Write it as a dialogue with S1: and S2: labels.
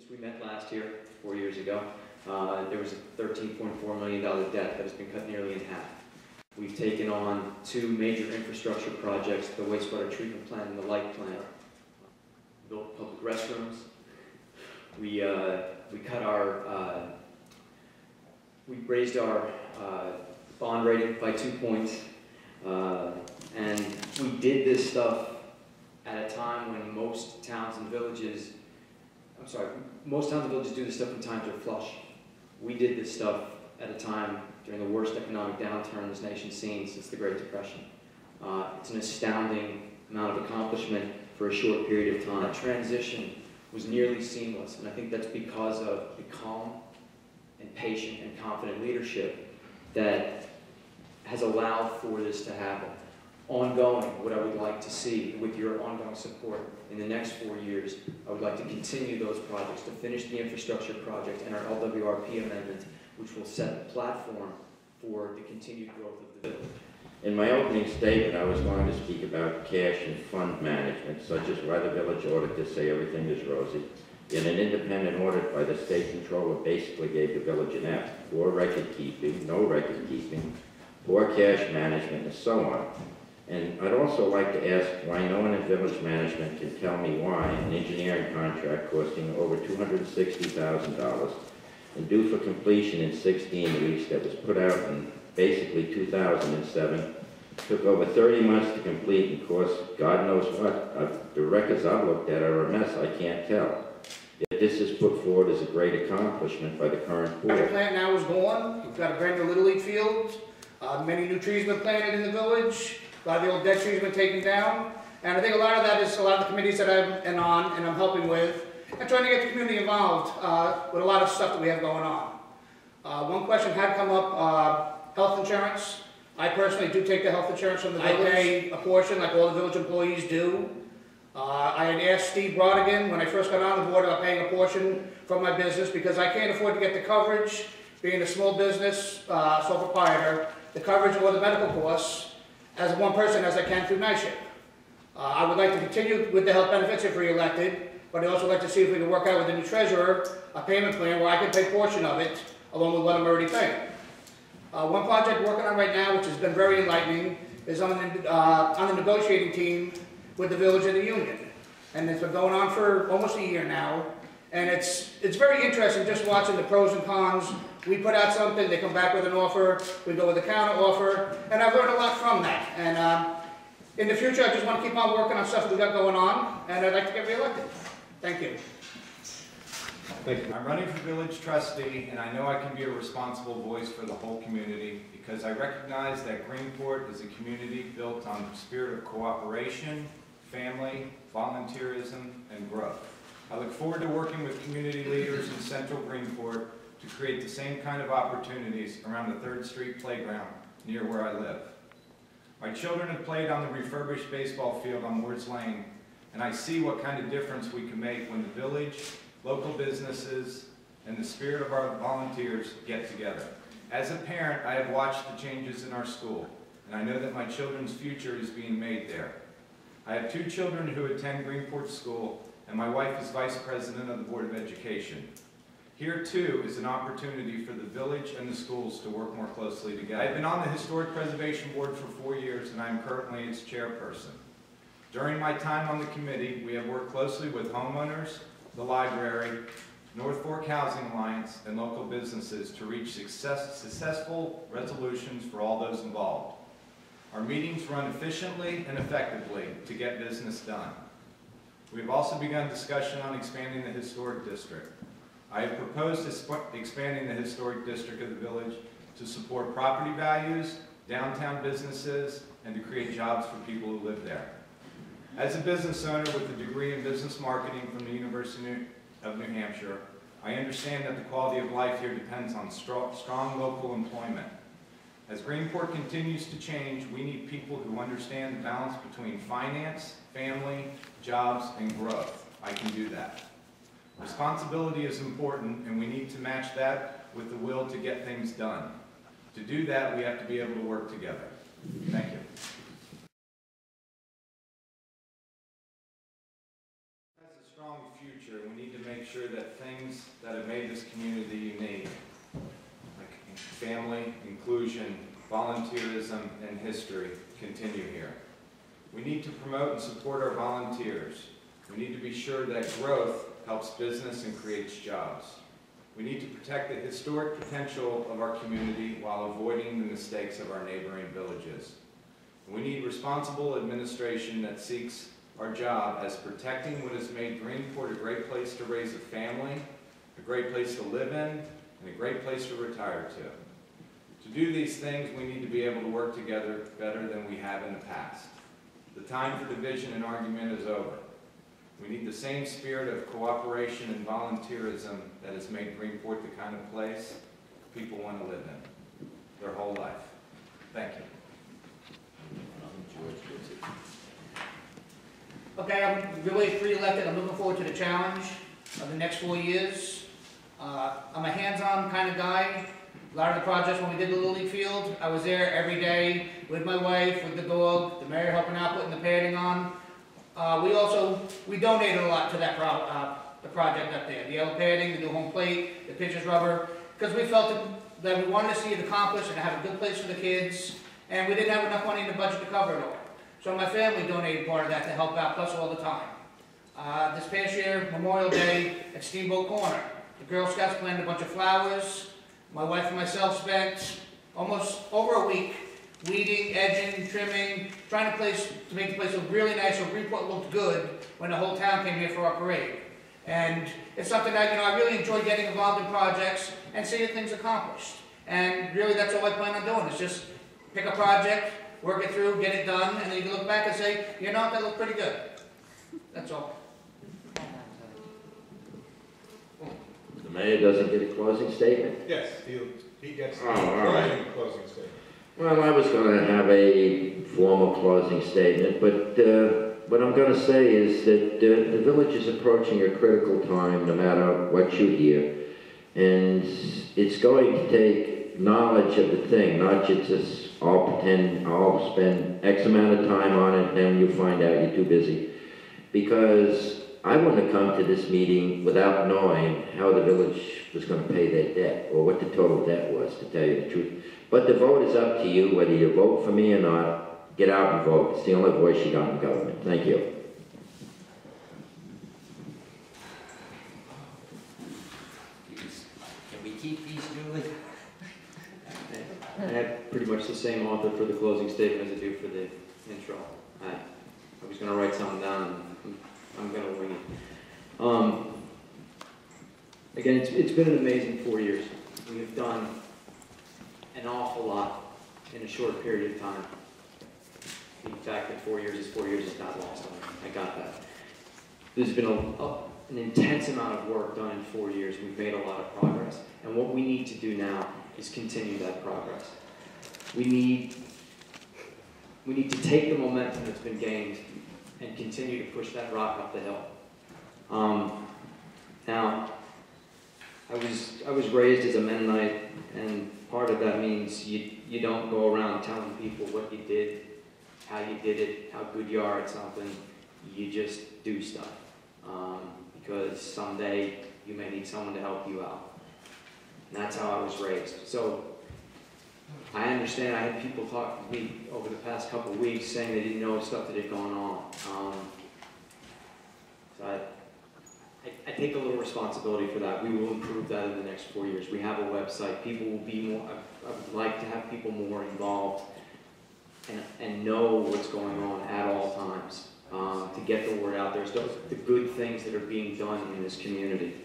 S1: Since we met last year, 4 years ago, there was a $13.4 million debt that has been cut nearly in half. We've taken on 2 major infrastructure projects, the wastewater treatment plant and the light plant. Built public restrooms. We raised our bond rating by 2 points, and we did this stuff at a time when most towns and villages do this stuff when times are flush. We did this stuff at a time during the worst economic downturn this nation's seen since the Great Depression. It's an astounding amount of accomplishment for a short period of time. That transition was nearly seamless, and I think that's because of the calm and patient and confident leadership that has allowed for this to happen. Ongoing, what I would like to see with your ongoing support in the next 4 years, I would like to continue those projects, to finish the infrastructure project and our LWRP amendment, which will set the platform for the continued growth of the village.
S2: In my opening statement, I was going to speak about cash and fund management, such as why the village auditors say everything is rosy. In an independent audit by the state controller basically gave the village an F. Poor record keeping, no record keeping, poor cash management, and so on. And I'd also like to ask why no one in village management can tell me why an engineering contract costing over $260,000 and due for completion in 16 weeks that was put out in basically 2007 took over 30 months to complete and cost God knows what. The records I've looked at are a mess, I can't tell. Yet this is put forward as a great accomplishment by the current board.
S3: The plant now is gone. We've got a brand new Little League field. Many new trees have been planted in the village. A lot of the old dead trees have been taken down. And I think a lot of that is a lot of the committees that I'm on and I'm helping with and trying to get the community involved with a lot of stuff that we have going on. One question had come up, health insurance. I personally do take the health insurance from the village. I pay a portion like all the village employees do. I had asked Steve Brodigan when I first got on the board about paying a portion from my business because I can't afford to get the coverage, being a small business, sole proprietor, the coverage or the medical costs as one person as I can through NYSHIP. I would like to continue with the health benefits if re-elected, but I'd also like to see if we can work out with the new treasurer a payment plan where I can pay a portion of it along with what I'm already paying. One project we're working on right now, which has been very enlightening, is on the negotiating team with the village and the union. And it's been going on for almost a year now. And it's very interesting just watching the pros and cons. We put out something, they come back with an offer, we go with a counter offer, and I've learned a lot from that. And in the future, I just want to keep on working on stuff we've got going on, and I'd like to get re-elected. Thank you.
S4: Thank you. I'm running for village trustee, and I know I can be a responsible voice for the whole community because I recognize that Greenport is a community built on the spirit of cooperation, family, volunteerism, and growth. I look forward to working with community leaders in Central Greenport to create the same kind of opportunities around the 3rd Street playground near where I live. My children have played on the refurbished baseball field on Woods Lane, and I see what kind of difference we can make when the village, local businesses, and the spirit of our volunteers get together. As a parent, I have watched the changes in our school, and I know that my children's future is being made there. I have 2 children who attend Greenport School, and my wife is Vice President of the Board of Education. Here, too, is an opportunity for the village and the schools to work more closely together. I've been on the Historic Preservation Board for 4 years, and I am currently its chairperson. During my time on the committee, we have worked closely with homeowners, the library, North Fork Housing Alliance, and local businesses to reach successful resolutions for all those involved. Our meetings run efficiently and effectively to get business done. We have also begun discussion on expanding the historic district. I have proposed expanding the historic district of the village to support property values, downtown businesses, and to create jobs for people who live there. As a business owner with a degree in business marketing from the University of New Hampshire, I understand that the quality of life here depends on strong local employment. As Greenport continues to change, we need people who understand the balance between finance, family, jobs, and growth. I can do that. Responsibility is important, and we need to match that with the will to get things done. To do that, we have to be able to work together. Thank you. Has a strong future, and we need to make sure that things that have made this community unique, like family, inclusion, volunteerism, and history, continue here. We need to promote and support our volunteers. We need to be sure that growth helps business and creates jobs. We need to protect the historic potential of our community while avoiding the mistakes of our neighboring villages. We need responsible administration that seeks our job as protecting what has made Greenport a great place to raise a family, a great place to live in, and a great place to retire to. To do these things, we need to be able to work together better than we have in the past. The time for division and argument is over. We need the same spirit of cooperation and volunteerism that has made Greenport the kind of place people want to live in their whole life. Thank you.
S3: Okay, I'm really re-elected. I'm looking forward to the challenge of the next 4 years. I'm a hands-on kind of guy. A lot of the projects, when we did the Little League field, I was there every day with my wife, with the dog, the mayor helping out, putting the padding on. We donated a lot to that the project up there. The yellow padding, the new home plate, the pitcher's rubber, because we felt that we wanted to see it accomplished and have a good place for the kids, and we didn't have enough money in the budget to cover it all. So my family donated part of that to help out, plus all the time. This past year, Memorial Day at Steamboat Corner, the Girl Scouts planted a bunch of flowers. My wife and myself spent almost over a week weeding, edging, trimming, trying to make the place look really nice so Greenport looked good when the whole town came here for our parade. And it's something that, I really enjoy getting involved in projects and seeing things accomplished. And really that's all I plan on doing, is just pick a project, work it through, get it done, and then you can look back and say, that looked pretty good. That's all.
S2: The mayor doesn't get a closing statement?
S5: Yes, he gets the closing statement.
S2: Well, I was going to have a formal closing statement, but what I'm going to say is that the village is approaching a critical time, no matter what you hear, and it's going to take knowledge of the thing, not just all spend X amount of time on it, and then you find out you're too busy. Because I wouldn't have come to this meeting without knowing how the village was going to pay their debt, or what the total debt was, to tell you the truth. But the vote is up to you, whether you vote for me or not. Get out and vote. It's the only voice you got in government. Thank you. Can we keep these, Julie?
S1: I have pretty much the same author for the closing statement as I do for the intro. I was going to write something down, and I'm going to wing it. Again, it's been an amazing 4 years. We have done an awful lot in a short period of time. The fact that 4 years is not lost on me. I got that. There's been an intense amount of work done in 4 years. We've made a lot of progress. And what we need to do now is continue that progress. We need to take the momentum that's been gained and continue to push that rock up the hill. Now, I was raised as a Mennonite, and part of that means you don't go around telling people what you did, how you did it, how good you are at something. You just do stuff. Because someday you may need someone to help you out. And that's how I was raised. So I understand. I had people talk to me over the past couple of weeks saying they didn't know stuff that had gone on. So I take a little responsibility for that. We will improve that in the next 4 years. We have a website. People will be more, I would like to have people more involved and know what's going on at all times to get the word out there. So the good things that are being done in this community.